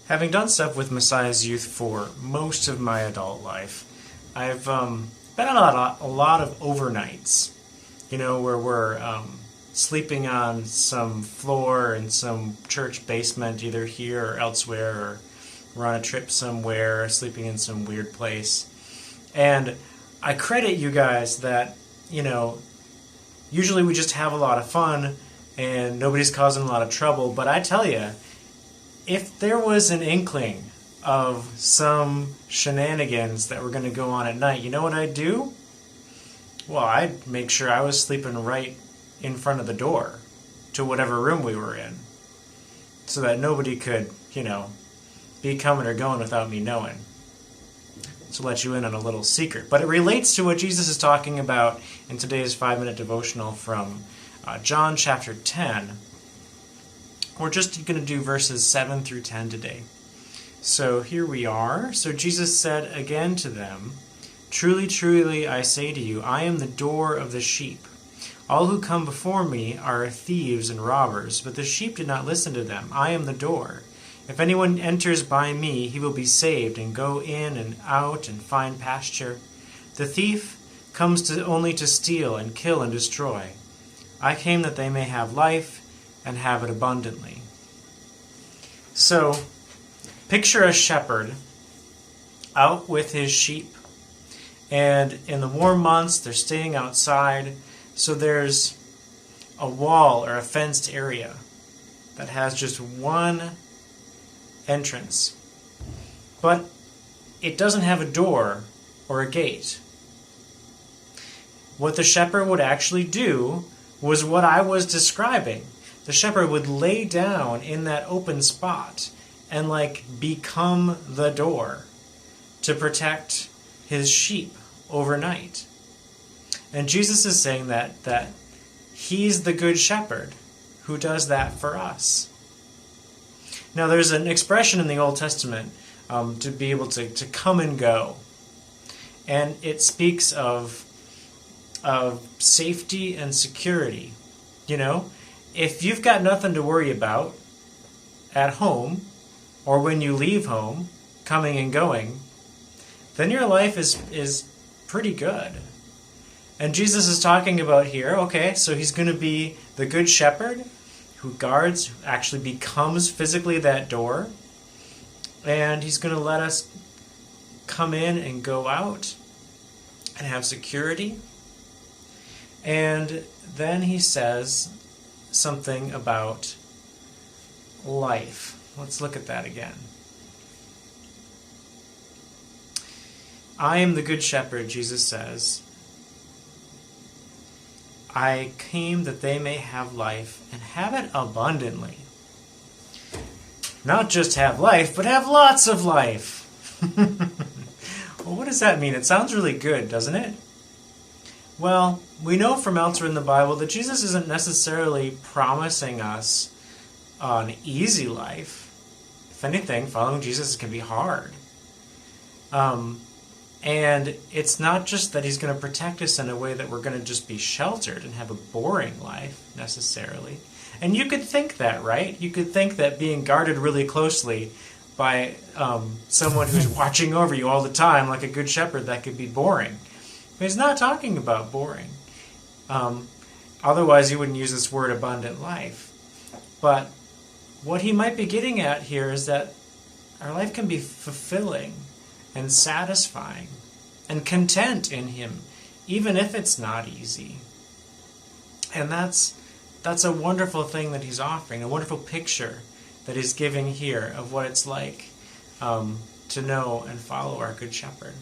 Having done stuff with Messiah's Youth for most of my adult life, I've been on a lot of overnights, where we're sleeping on some floor in some church basement, either here or elsewhere, or we're on a trip somewhere, sleeping in some weird place. And I credit you guys that, usually we just have a lot of fun and nobody's causing a lot of trouble, but I tell you, if there was an inkling of some shenanigans that were going to go on at night, you know what I'd do? Well, I'd make sure I was sleeping right in front of the door to whatever room we were in, so that nobody could, be coming or going without me knowing. To let you in on a little secret. But it relates to what Jesus is talking about in today's 5-minute devotional from John chapter 10. We're just going to do verses 7 through 10 today. So here we are. So Jesus said again to them, "Truly, truly, I say to you, I am the door of the sheep. All who come before me are thieves and robbers, but the sheep did not listen to them. I am the door. If anyone enters by me, he will be saved and go in and out and find pasture. The thief comes only to steal and kill and destroy. I came that they may have life and have it abundantly." So, picture a shepherd out with his sheep, and in the warm months they're staying outside, so there's a wall or a fenced area that has just one entrance, but it doesn't have a door or a gate. What the shepherd would actually do was what I was describing. The shepherd would lay down in that open spot and become the door to protect his sheep overnight. And Jesus is saying that he's the good shepherd who does that for us. Now there's an expression in the Old Testament to be able to come and go. And it speaks of safety and security. If you've got nothing to worry about at home or when you leave home, coming and going, then your life is pretty good. And Jesus is talking about here, okay, so he's going to be the good shepherd who guards, who actually becomes physically that door, and he's going to let us come in and go out and have security. And then he says something about life. Let's look at that again. I am the good shepherd, Jesus says. I came that they may have life and have it abundantly. Not just have life, but have lots of life. Well, what does that mean? It sounds really good, doesn't it? Well, we know from elsewhere in the Bible that Jesus isn't necessarily promising us an easy life. If anything, following Jesus can be hard. And it's not just that he's going to protect us in a way that we're going to just be sheltered and have a boring life, necessarily. And you could think that, right? You could think that being guarded really closely by someone who's watching over you all the time, like a good shepherd, that could be boring. But he's not talking about boring. Otherwise, he wouldn't use this word abundant life. But what he might be getting at here is that our life can be fulfilling and satisfying and content in him, even if it's not easy. And that's a wonderful thing that he's offering, a wonderful picture that he's giving here of what it's like to know and follow our Good Shepherd.